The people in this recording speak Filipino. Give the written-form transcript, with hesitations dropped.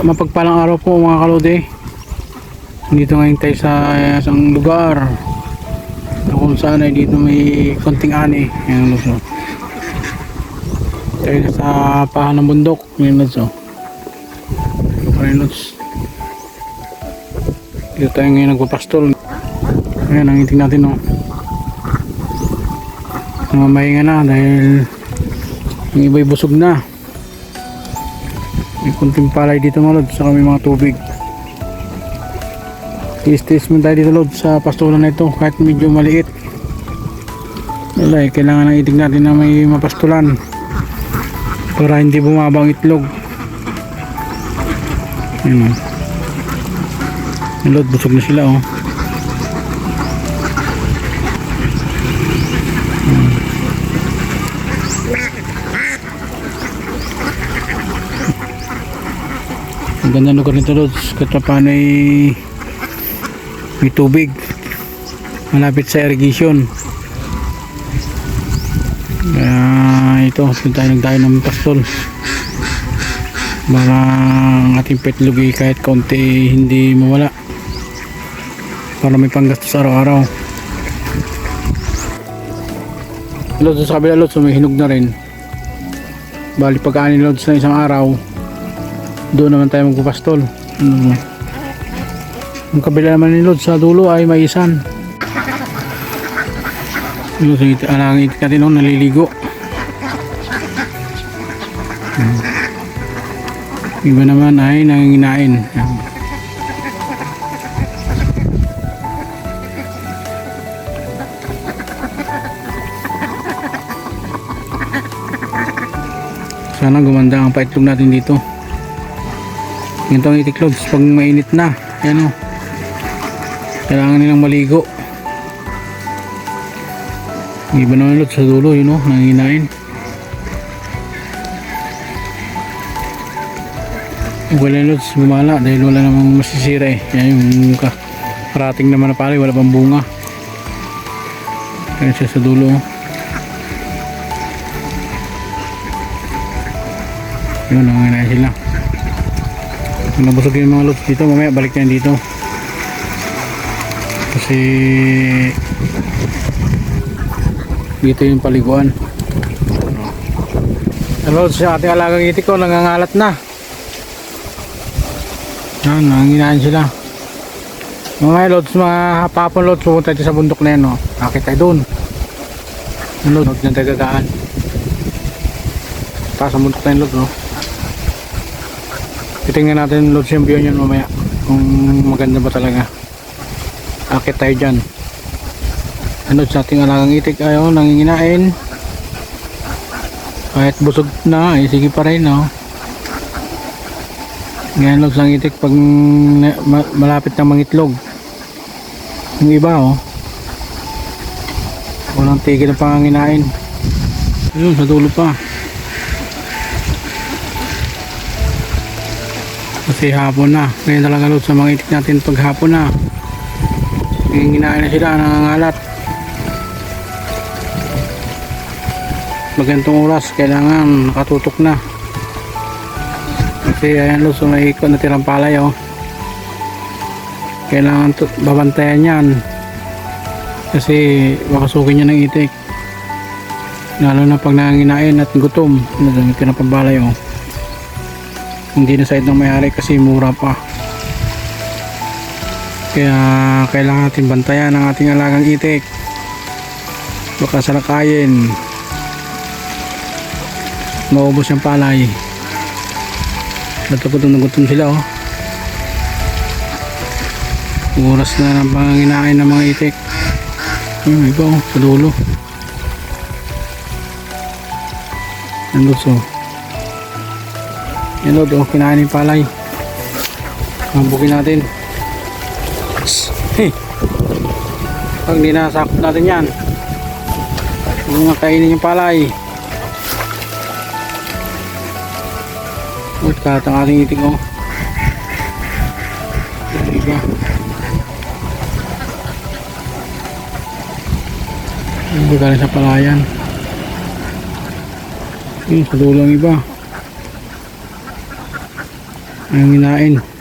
Mapagpalang araw po mga kalode. Dito ngayon tayo sa isang lugar na kung saan ay dito may konting ani. Ayan lods. Tayo sa pahan ng bundok. Ayan lods. Ayan lods. Dito tayo ngayon nagpapastol. Ayan ang iting natin. Namamahinga na dahil yung iba'y busog na. May kunting palay dito mga lods, saka may mga tubig. Tiis-tiis mo tayo dito lods sa pastulan na ito kahit medyo maliit. Wala kailangan ng itig natin na may mapastulan para hindi bumaba ang itlog. Ayan lods, busog na sila Ang ganda ng lugar nito lods, katapan ay may tubig malapit sa irrigation. Ito tayo nagdayo ng pastol para ang ating petlog kahit konti hindi mawala, para may panggastos araw-araw. Lods sa kabila lods, may hinog na rin. Bali pagkaani lods na isang araw, doon naman tayo magpapastol. Ang kabila naman ni lods sa dulo ay may isan. Ang itik natin naliligo. Iba naman ay nanginginain. Sana gumanda ang paitlog natin dito. Ganito ang itik lods pag mainit na. Ayan kailangan nilang maligo. Iba naman lods sa dulo nanginginain. Wala lods bumala dahil wala namang masisira Ayan yung karating naman na pala, wala pang bunga. Kaya siya sa dulo. Yun, nanginginain sila. Nabusog yung mga lods dito, mamaya balik na dito kasi dito yung paliguan. Lods, sa ating alagang itik nangangalat na. Nanginaan sila mga lods. Mga hapapon lods, pupunta tayo sa bundok na yan akit tayo doon lods, dyan tayo dadaan taas sa bundok na yan lods. Titingnan natin lods yung view nyo mamaya kung maganda ba talaga. Akit tayo dyan. Lods, sa ating alagang itik ayaw nanginginain kahit busog na sige pa rin Ngayon lods ang itik pag malapit na mangitlog. Yung iba walang tigil ng panganginain. Ayun sa dulo pa kasi hapon na. Ngayon talaga lods sa mga itik natin pag hapon na hinginain na sila, nangangalat. Magandang oras kailangan nakatutok na kasi ayan lods, may ikot na tirang palay kailangan babantayan yan kasi makasukin niya ng itik, lalo na pag nanginginain at gutom. May tirang pambalay hindi na side ng may-ari kasi mura pa, kaya kailangan natin bantayan ang ating alagang itik. Baka salakayin maubos yung palay. Gutom na gutom sila oras na ng panganginain ng mga itik. Iba sa dulo. Yan lods yan lods kinain yung palay. Hambukin natin. Pag dinasakot natin yan, yung mga kainin yung palay. Kalat ang ating itik iba. Hindi galing sa palayan. Sa dulo ang iba. Ang hinain.